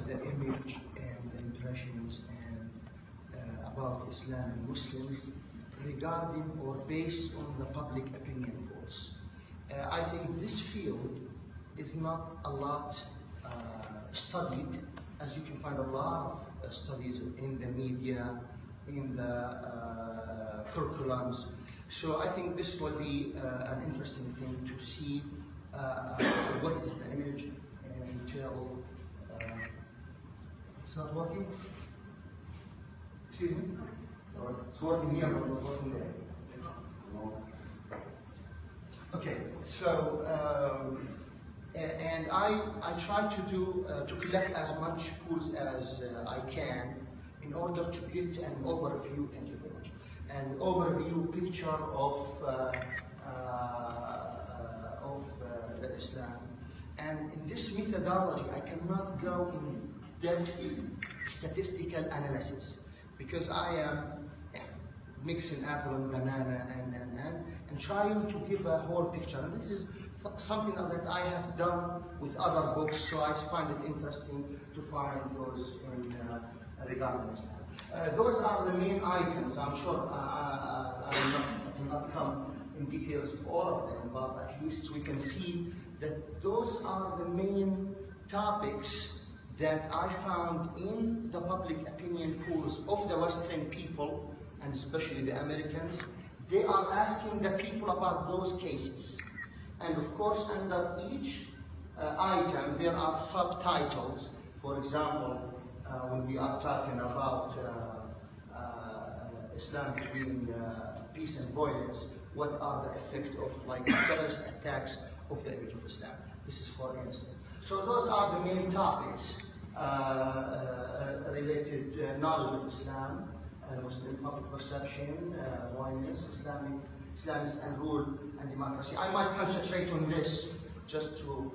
the image and the impressions and about Islam and Muslims regarding or based on the public opinion polls. I think this field is not a lot studied, as you can find a lot of studies in the media, in the curriculums. So I think this will be an interesting thing to see what is the image until it's not working. Excuse me? It's working here, but not working there. Okay, so and I try to do to collect as much polls as I can in order to get an overview. Thank you very much. An overview picture of the Islam. And in this methodology, I cannot go in depth statistical analysis because I am mixing apple and banana and trying to give a whole picture. And this is something that I have done with other books, so I find it interesting to find those in regarding Islam. Those are the main items. I'm sure I will not come in details of all of them, but at least we can see that those are the main topics that I found in the public opinion polls of the Western people, and especially the Americans. They are asking the people about those cases. And of course, under each item, there are subtitles. For example, when we are talking about Islam between peace and violence, what are the effects of like terrorist attacks of the image of Islam? This is for instance. So those are the main topics related knowledge of Islam, Muslim public perception, violence, Islamists and rule and democracy. I might concentrate on this just to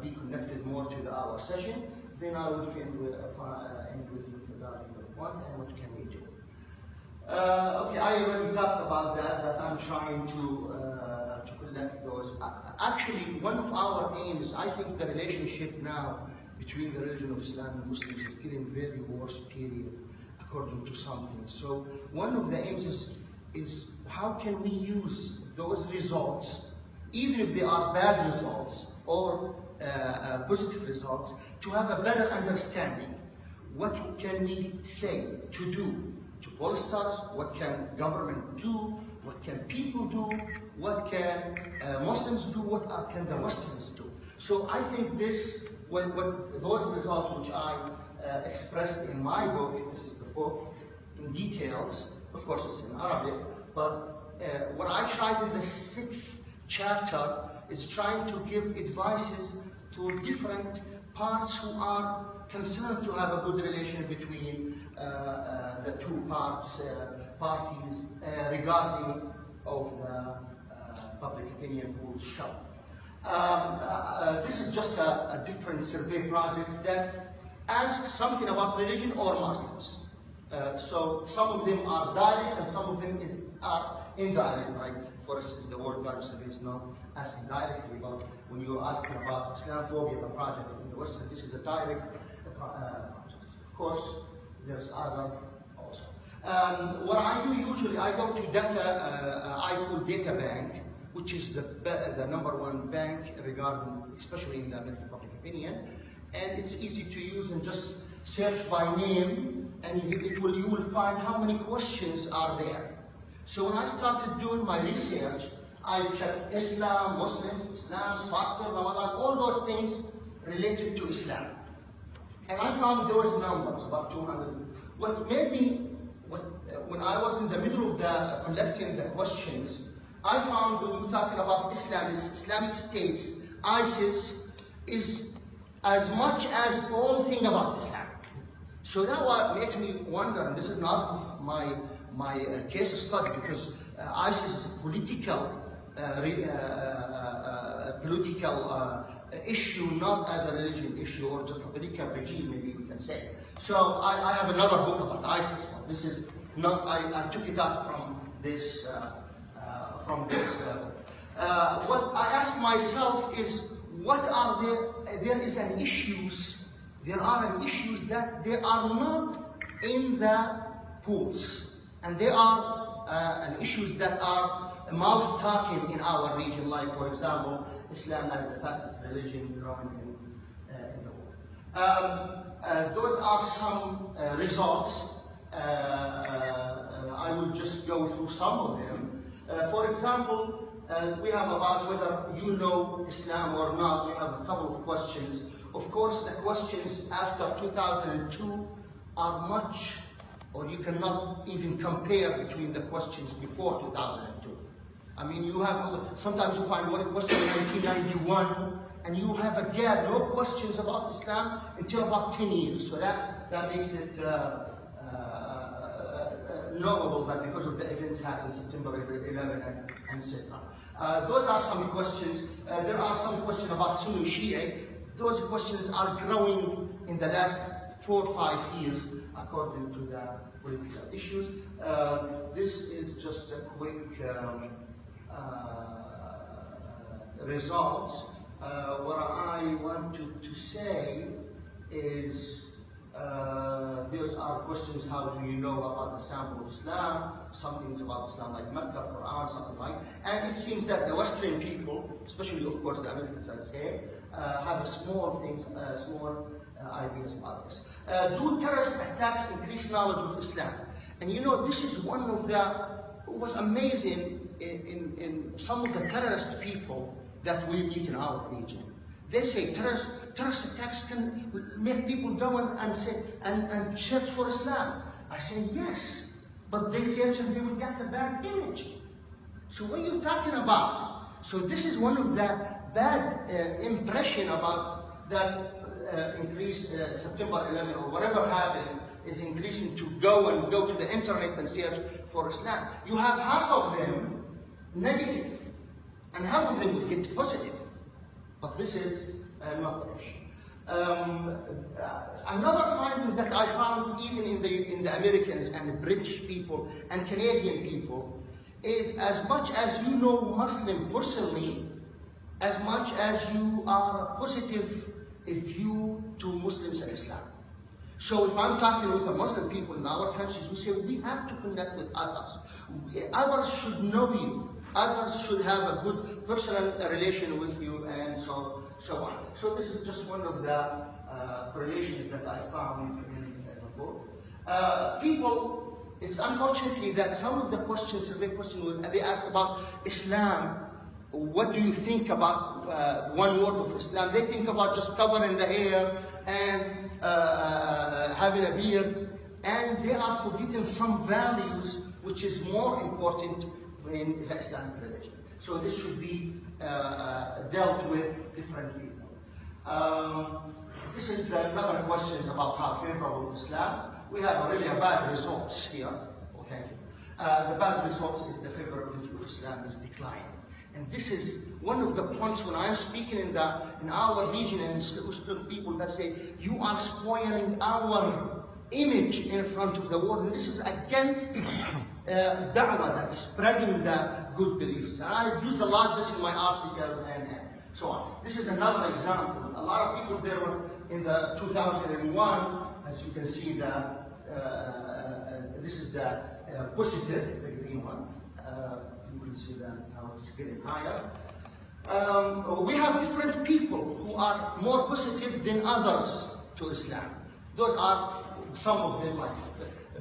be connected more to our session. Then I will end with regarding one and what can we do. Okay, I already talked about that I'm trying to collect those. Actually, one of our aims, I think the relationship now between the religion of Islam and Muslims is getting very worse period, according to something. So one of the aims is how can we use those results, even if they are bad results or positive results, to have a better understanding. What can we say to do to pollsters? What can government do? What can people do? What can Muslims do? What can the Westerns do? So I think this, what those results which I expressed in my book, this is the book in details, of course it's in Arabic, but what I tried in the 6th chapter is trying to give advices to different parts who are concerned to have a good relation between the two parties regarding of the public opinion polls show. This is just a different survey project that asks something about religion or Muslims. So some of them are direct and some of them are indirect. Like for instance, the World Climate Survey is not asking directly, but when you're asking about Islamophobia, the project in the West, this is a direct project. Of course, there's other also. What I do usually, I go to I call data bank, which is the #1 bank regarding, especially in the American public opinion, and it's easy to use and just search by name, and you will find how many questions are there. So when I started doing my research, I checked Islam, Muslims, Islams, fasting, Ramadan, all those things related to Islam. And I found those numbers, about 200. What made me, when I was in the middle of the collecting the questions, I found when we're talking about Islamic states, ISIS is as much as all thing about Islam. So that what made me wonder, and this is not my case study, because ISIS is a political issue, not as a religion issue or just a political regime, maybe we can say. So I have another book about ISIS, but this is not, I took it out from this. What I asked myself is, what are there is an issues there are issues that they are not in the polls, and there are issues that are mouth-talking in our region, like, for example, Islam as the fastest religion growing in the world. Those are some results. I will just go through some of them. For example, we have about whether you know Islam or not. We have a couple of questions. Of course, the questions after 2002 are much, or you cannot even compare between the questions before 2002. I mean, you have, sometimes you find one question in 1991, and you have a gap, no questions about Islam until about 10 years. So that makes it knowable that because of the events happened September 11 and etc. Those are some questions. There are some questions about Sunni Shia. Those questions are growing in the last 4 or 5 years according to the political issues. This is just a quick results. What I want to say is those are questions: how do you know about the sample of Islam? Some things about Islam like Mecca, Quran, something like. And it seems that the Western people, especially of course the Americans, I say, have small things, small ideas about this. Do terrorist attacks increase knowledge of Islam? And you know, this is one of the, it was amazing in some of the terrorist people that we meet in our region. They say terrorist attacks can make people go and say and search for Islam. I say yes, but they search and they will get a bad image. So what are you talking about? So this is one of the bad impression about that increase September 11 or whatever happened is increasing to go to the internet and search for Islam. You have half of them negative, and half of them will get positive. But this is not the issue. Another finding that I found even in the Americans and the British people and Canadian people is as much as you know Muslim personally, as much as you are positive to Muslims and Islam. So if I'm talking with the Muslim people in our countries, we say we have to connect with others. Others should know you. Others should have a good personal relation with you, and so on. So this is just one of the correlations that I found in the book. People, it's unfortunately that some of the questions, survey questions, they ask about Islam. What do you think about one word of Islam? They think about just covering the hair and having a beard, and they are forgetting some values which is more important in the Islamic religion. So this should be dealt with differently. This is another question about how favorable Islam. We have really bad results here. Oh, thank you. The bad results is the favorability of Islam is declining. And this is one of the points when I'm speaking in our region and Muslim people that say, you are spoiling our image in front of the world. And this is against da'wah, that's spreading the good beliefs. And I use a lot of this in my articles and so on. This is another example. A lot of people there were in the 2001, as you can see, this is the positive, the green one. You can see that how it's getting higher. We have different people who are more positive than others to Islam. Those are some of them, like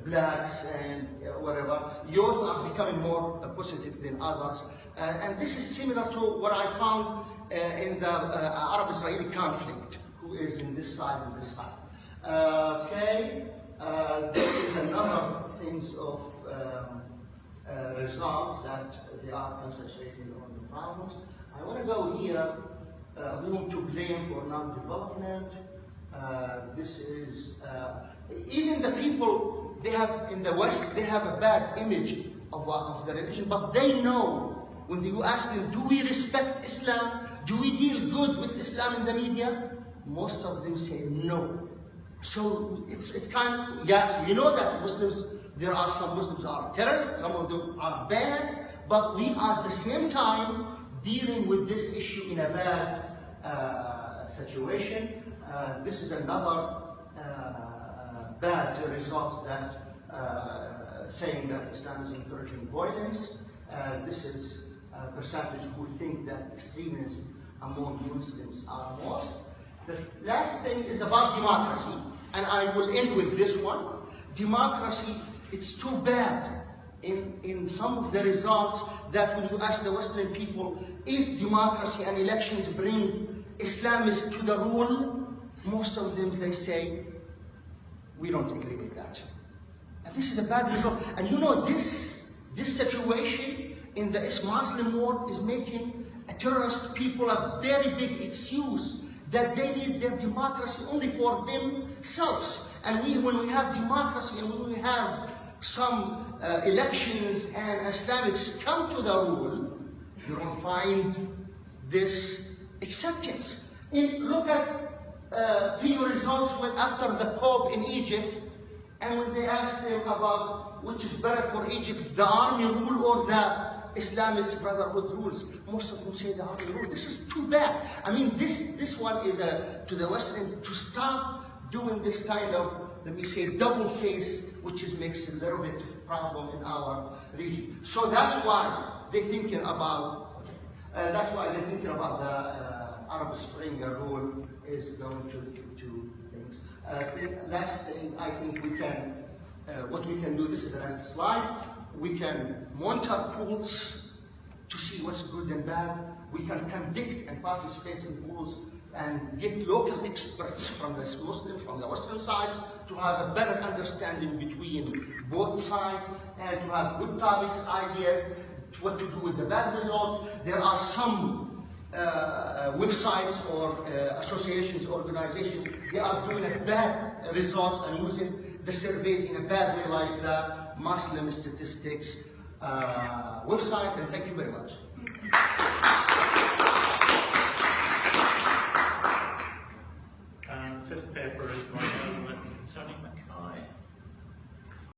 blacks and whatever. Youth are becoming more positive than others. And this is similar to what I found in the Arab-Israeli conflict, who is in this side and this side. This is another things of results that they are concentrating on the problems. I want to go here, whom to blame for non-development. This is, even the people they have in the West, they have a bad image of the religion, but they know, when you ask them, do we respect Islam? Do we deal good with Islam in the media? Most of them say no. So it's kind of, yes, we know that Muslims, there are some Muslims are terrorists, some of them are bad, but we are at the same time dealing with this issue in a bad situation. This is another bad result that saying that Islam is encouraging violence. This is a percentage who think that extremists among Muslims are most. The last thing is about democracy, and I will end with this one. Democracy, it's too bad in some of the results that when you ask the Western people if democracy and elections bring Islamists to the rule, most of them they say, we don't agree with that. And this is a bad result. And you know, this situation in the Muslim world is making terrorist people a very big excuse that they need their democracy only for themselves. And when we have democracy and when we have some elections and Islamics come to the rule, you don't find this acceptance. Look at pew results after the Pope in Egypt, and when they asked him about which is better for Egypt, the army rule or the Islamist Brotherhood rules, most of them say the army rule. This is too bad. I mean, this one is to the Western to stop doing this kind of, let me say, double face, which makes a little bit of problem in our region. So that's why they're thinking about. The Arab Spring rule is going to lead to things. Last thing, I think we can, what we can do. This is the last slide. We can monitor polls to see what's good and bad. We can conduct and participate in polls and get local experts from the Muslims, from the Western sides, to have a better understanding between both sides and to have good topics, ideas, what to do with the bad results. There are some websites or associations, organizations, they are doing a bad results and using the surveys in a bad way, like the Muslim Statistics website. And thank you very much.